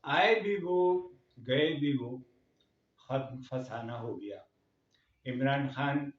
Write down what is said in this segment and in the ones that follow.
آئے بھی وہ گئے بھی وہ، ختم فسانہ ہو گیا۔ عمران خان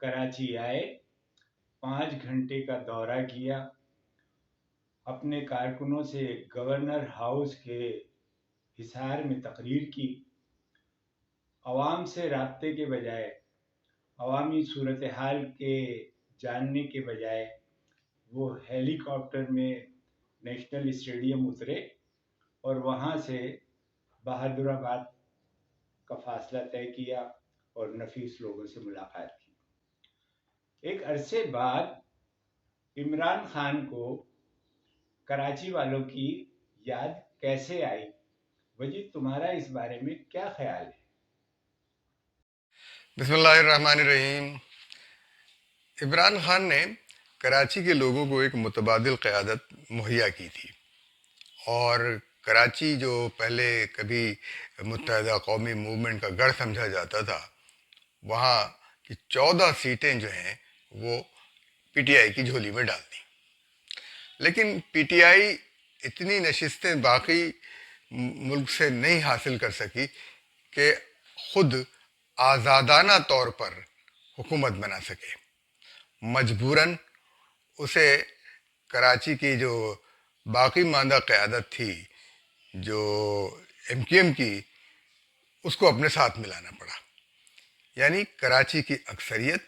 کراچی آئے، 5 گھنٹے کا دورہ کیا، اپنے کارکنوں سے گورنر ہاؤس کے حصار میں تقریر کی، عوام سے رابطے کے بجائے، عوامی صورتحال کے جاننے کے بجائے وہ ہیلی کاپٹر میں نیشنل اسٹیڈیم اترے اور وہاں سے بہادر آباد کا فاصلہ طے کیا اور نفیس لوگوں سے ملاقات کی۔ ایک عرصے بعد عمران خان کو کراچی والوں کی یاد کیسے آئی؟ وجید، تمہارا اس بارے میں کیا خیال ہے؟ بسم اللہ الرحمن الرحیم۔ عمران خان نے کراچی کے لوگوں کو ایک متبادل قیادت مہیا کی تھی، اور کراچی جو پہلے کبھی متحدہ قومی موومنٹ کا گڑھ سمجھا جاتا تھا، وہاں کی 14 سیٹیں جو ہیں وہ پی ٹی آئی کی جھولی میں ڈال دیں۔ لیکن پی ٹی آئی اتنی نشستیں باقی ملک سے نہیں حاصل کر سکی کہ خود آزادانہ طور پر حکومت بنا سکے۔ مجبوراً اسے کراچی کی جو باقی ماندہ قیادت تھی، جو ایم کیو ایم کی، اس کو اپنے ساتھ ملانا پڑا۔ یعنی کراچی کی اکثریت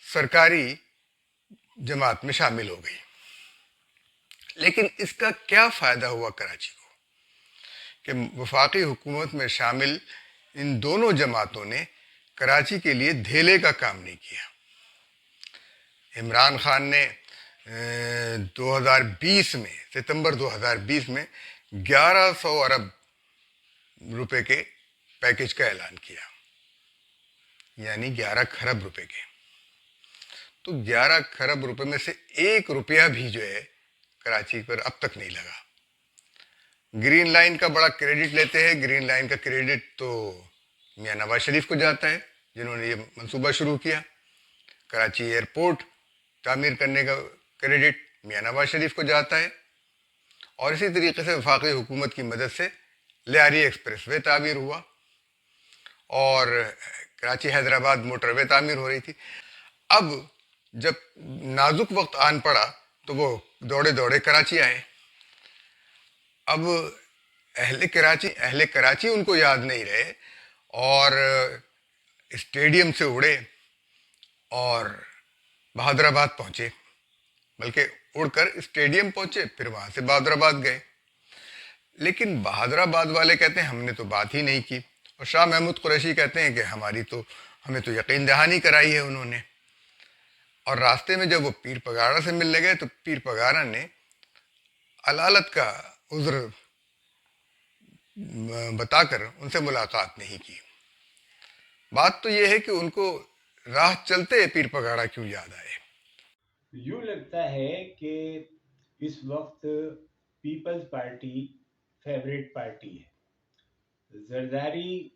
سرکاری جماعت میں شامل ہو گئی۔ لیکن اس کا کیا فائدہ ہوا کراچی کو کہ وفاقی حکومت میں شامل ان دونوں جماعتوں نے کراچی کے لیے دھیلے کا کام نہیں کیا۔ عمران خان نے 2020 میں، ستمبر 2020 میں 1100 ارب روپے کے پیکج کا اعلان کیا، یعنی 11 کھرب روپے کے۔ تو 11 کھرب روپے میں سے 1 روپیہ بھی جو ہے کراچی پر اب تک نہیں لگا۔ گرین لائن کا بڑا کریڈٹ لیتے ہیں، گرین لائن کا کریڈٹ تو میاں نواز شریف کو جاتا ہے، جنہوں نے یہ منصوبہ شروع کیا۔ کراچی ایئرپورٹ تعمیر کرنے کا کریڈٹ میاں نواز شریف کو جاتا ہے، اور اسی طریقے سے وفاقی حکومت کی مدد سے لیاری ایکسپریس وے تعمیر ہوا، اور کراچی حیدرآباد موٹر وے تعمیر ہو رہی تھی۔ اب جب نازک وقت آن پڑا تو وہ دوڑے دوڑے کراچی آئے۔ اب اہل کراچی ان کو یاد نہیں رہے، اور اسٹیڈیم سے اڑے اور بہادر آباد پہنچے، بلکہ اڑ کر اسٹیڈیم پہنچے، پھر وہاں سے بہادر آباد گئے۔ لیکن بہادر آباد والے کہتے ہیں ہم نے تو بات ہی نہیں کی، اور شاہ محمود قریشی کہتے ہیں کہ ہمیں تو یقین دہانی کرائی ہے انہوں نے۔ اور راستے میں جب وہ پیر پگاڑا سے ملنے گئے تو پیر پگاڑا نے علالت کا عذر بتا کر ان سے ملاقات نہیں کی۔ بات تو یہ ہے کہ ان کو راہ چلتے پیر پگاڑا کیوں یاد آئے۔ یوں لگتا ہے کہ اس وقت پیپلز پارٹی فیوریٹ پارٹی ہے۔ زرداری،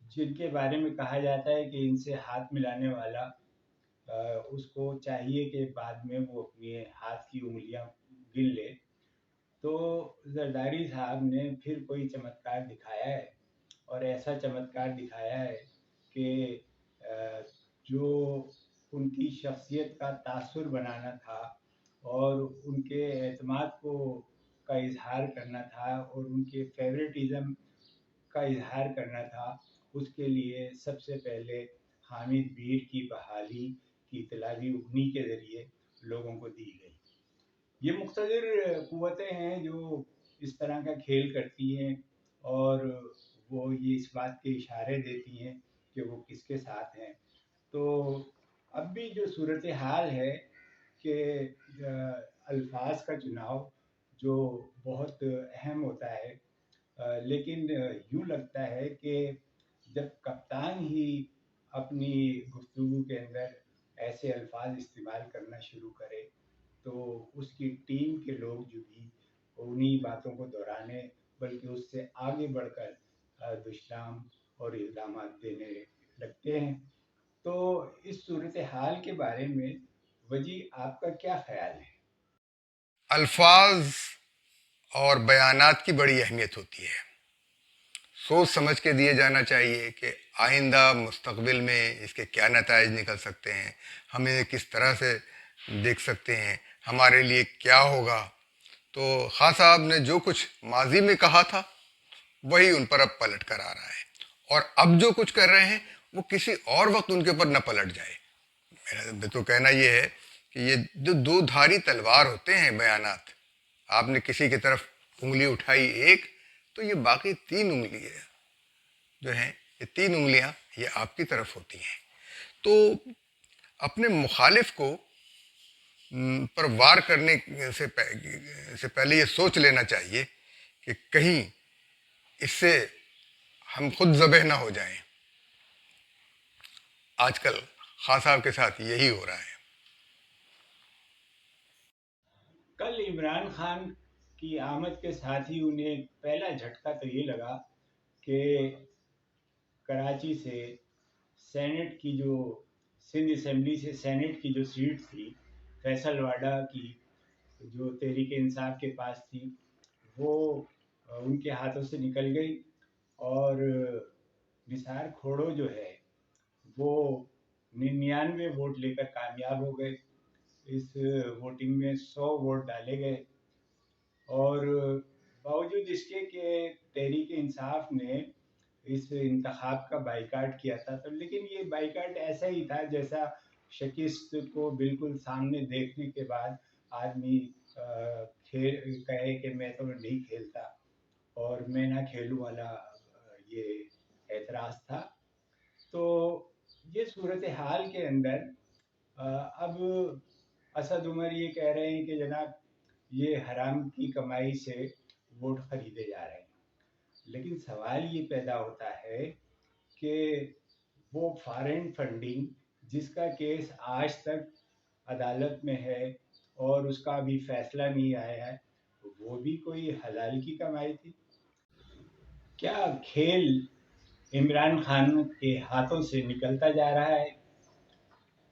جن کے بارے میں کہا جاتا ہے کہ ان سے ہاتھ ملانے والا اس کو چاہیے کہ بعد میں وہ اپنے ہاتھ کی انگلیاں گن لے، تو زرداری صاحب نے پھر کوئی چمتکار دکھایا ہے، اور ایسا چمتکار دکھایا ہے کہ جو ان کی شخصیت کا تاثر بنانا تھا اور ان کے اعتماد کا اظہار کرنا تھا اور ان کے فیوریٹزم کا اظہار کرنا تھا، اس کے لیے سب سے پہلے حامد میر کی بحالی کی اطلاع بھی انہی کے ذریعے لوگوں کو دی گئی۔ یہ مقتدر قوتیں ہیں جو اس طرح کا کھیل کرتی ہیں، اور وہ یہ اس بات کے اشارے دیتی ہیں کہ وہ کس کے ساتھ ہیں۔ تو اب بھی جو صورتحال ہے کہ الفاظ کا چناؤ جو بہت اہم ہوتا ہے، لیکن یوں لگتا ہے کہ جب کپتان ہی اپنی گفتگو کے اندر ایسے الفاظ استعمال کرنا شروع کرے تو اس کی ٹیم کے لوگ جو بھی انہی باتوں کو دہرانے بلکہ اس سے آگے بڑھ کر دشنام اور الزامات دینے لگتے ہیں۔ تو اس صورتحال کے بارے میں وجی آپ کا کیا خیال ہے؟ الفاظ اور بیانات کی بڑی اہمیت ہوتی ہے. سوچ سمجھ کے دیے جانا چاہیے کہ آئندہ مستقبل میں اس کے کیا نتائج نکل سکتے ہیں، ہمیں کس طرح سے دیکھ سکتے ہیں، ہمارے لیے کیا ہوگا. تو خان صاحب نے جو کچھ ماضی میں کہا تھا وہی ان پر اب پلٹ کر آ رہا ہے، اور اب جو کچھ کر رہے ہیں وہ کسی اور وقت ان کے اوپر نہ پلٹ جائے. میرا تو کہنا یہ ہے کہ یہ جو دو دھاری تلوار ہوتے ہیں بیانات، آپ نے کسی کی طرف انگلی اٹھائی ایک، تو یہ باقی تین انگلی جو ہیں، یہ تین انگلیاں یہ آپ کی طرف ہوتی ہیں. تو اپنے مخالف کو پر وار کرنے سے پہلے یہ سوچ لینا چاہیے کہ کہیں اس سے ہم خود ذبح نہ ہو جائیں. آج کل خان صاحب کے ساتھ یہی ہو رہا ہے. کل عمران خان کی آمد کے ساتھ ہی انہیں پہلا جھٹکا تو یہ لگا کہ کراچی سے سینٹ کی جو سندھ اسمبلی سے سینٹ کی جو سیٹ تھی فیصل واڈا کی، جو تحریک انصاف کے پاس تھی، وہ ان کے ہاتھوں سے نکل گئی، اور نثار کھوڑو جو ہے وہ 99 ووٹ لے کر کامیاب ہو گئے. اس ووٹنگ میں 100 ووٹ ڈالے گئے، اور باوجود اس کے کہ تحریک انصاف نے اس انتخاب کا بائیکاٹ کیا تھا، تو لیکن یہ بائیکاٹ ایسا ہی تھا جیسا شکست کو بالکل سامنے دیکھنے کے بعد آدمی کہے کہ میں تو نہیں کھیلتا اور میں نہ کھیلوں والا یہ اعتراض تھا. تو یہ صورتحال کے اندر اب اسد عمر یہ کہہ رہے ہیں کہ جناب یہ حرام کی کمائی سے ووٹ خریدے جا رہے ہیں. لیکن سوال یہ پیدا ہوتا ہے کہ وہ فارن فنڈنگ جس کا کیس آج تک عدالت میں ہے اور اس کا بھی فیصلہ نہیں آیا ہے، وہ بھی کوئی حلال کی کمائی تھی؟ کیا کھیل عمران خان کے ہاتھوں سے نکلتا جا رہا ہے؟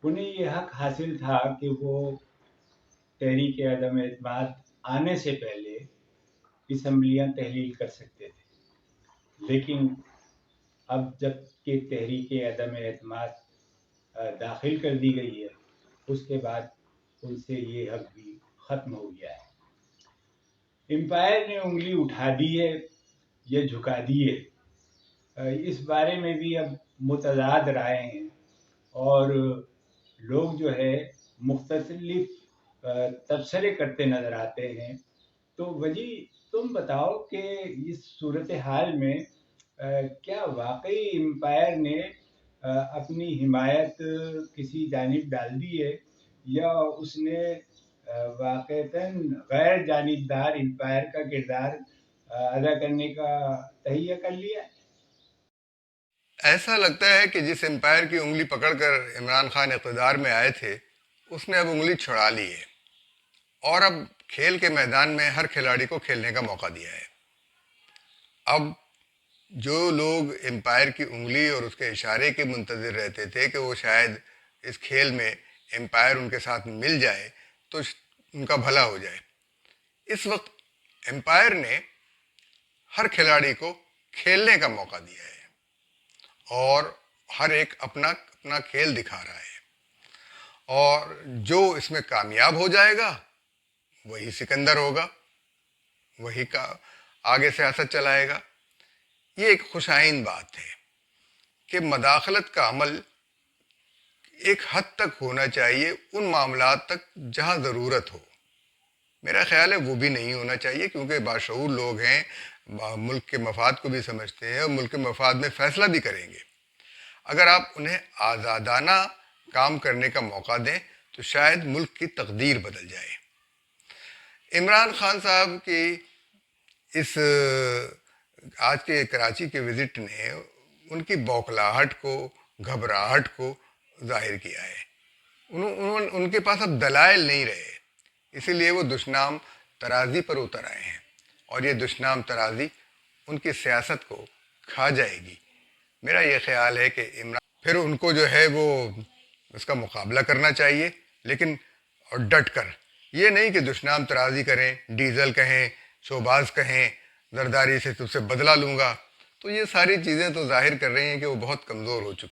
انہیں یہ حق حاصل تھا کہ وہ تحریک عدم اعتماد آنے سے پہلے اسمبلیاں تحلیل کر سکتے تھے، لیکن اب جب کہ تحریک عدم اعتماد داخل کر دی گئی ہے، اس کے بعد ان سے یہ حق بھی ختم ہو گیا ہے. امپائر نے انگلی اٹھا دی ہے یا جھکا دی ہے، اس بارے میں بھی اب متضاد رائے ہیں، اور لوگ جو ہے مختلف تبصرے کرتے نظر آتے ہیں. تو وجی تم بتاؤ کہ اس صورتحال میں کیا واقعی امپائر نے اپنی حمایت کسی جانب ڈال دی ہے، یا اس نے واقعتاً غیر جانبدار امپائر کا کردار ادا کرنے کا تہیہ کر لیا؟ ایسا لگتا ہے کہ جس امپائر کی انگلی پکڑ کر عمران خان اقتدار میں آئے تھے اس نے اب انگلی چھڑا لی ہے، اور اب کھیل کے میدان میں ہر کھلاڑی کو کھیلنے کا موقع دیا ہے. اب جو لوگ امپائر کی انگلی اور اس کے اشارے کے منتظر رہتے تھے کہ وہ شاید اس کھیل میں امپائر ان کے ساتھ مل جائے تو ان کا بھلا ہو جائے، اس وقت امپائر نے ہر کھلاڑی کو کھیلنے کا موقع دیا ہے، اور ہر ایک اپنا اپنا کھیل دکھا رہا ہے، اور جو اس میں کامیاب ہو جائے گا وہی سکندر ہوگا، وہی کا آگے سیاست چلائے گا. یہ ایک خوش آئند بات ہے کہ مداخلت کا عمل ایک حد تک ہونا چاہیے ان معاملات تک جہاں ضرورت ہو. میرا خیال ہے وہ بھی نہیں ہونا چاہیے، کیونکہ باشعور لوگ ہیں، ملک کے مفاد کو بھی سمجھتے ہیں اور ملک کے مفاد میں فیصلہ بھی کریں گے. اگر آپ انہیں آزادانہ کام کرنے کا موقع دیں تو شاید ملک کی تقدیر بدل جائے. عمران خان صاحب کی اس آج کے کراچی کے وزٹ نے ان کی بوکھلاہٹ کو، گھبراہٹ کو ظاہر کیا ہے. ان کے پاس اب دلائل نہیں رہے، اسی لیے وہ دشنام ترازی پر اتر آئے ہیں، اور یہ دشنام ترازی ان کی سیاست کو کھا جائے گی. میرا یہ خیال ہے کہ عمران پھر ان کو جو ہے وہ اس کا مقابلہ کرنا چاہیے، لیکن اور ڈٹ کر، یہ نہیں کہ دشنام ترازی کریں، ڈیزل کہیں، شوباز کہیں زرداری سے تجھ سے بدلہ لوں گا. تو یہ ساری چیزیں تو ظاہر کر رہی ہیں کہ وہ بہت کمزور ہو چکے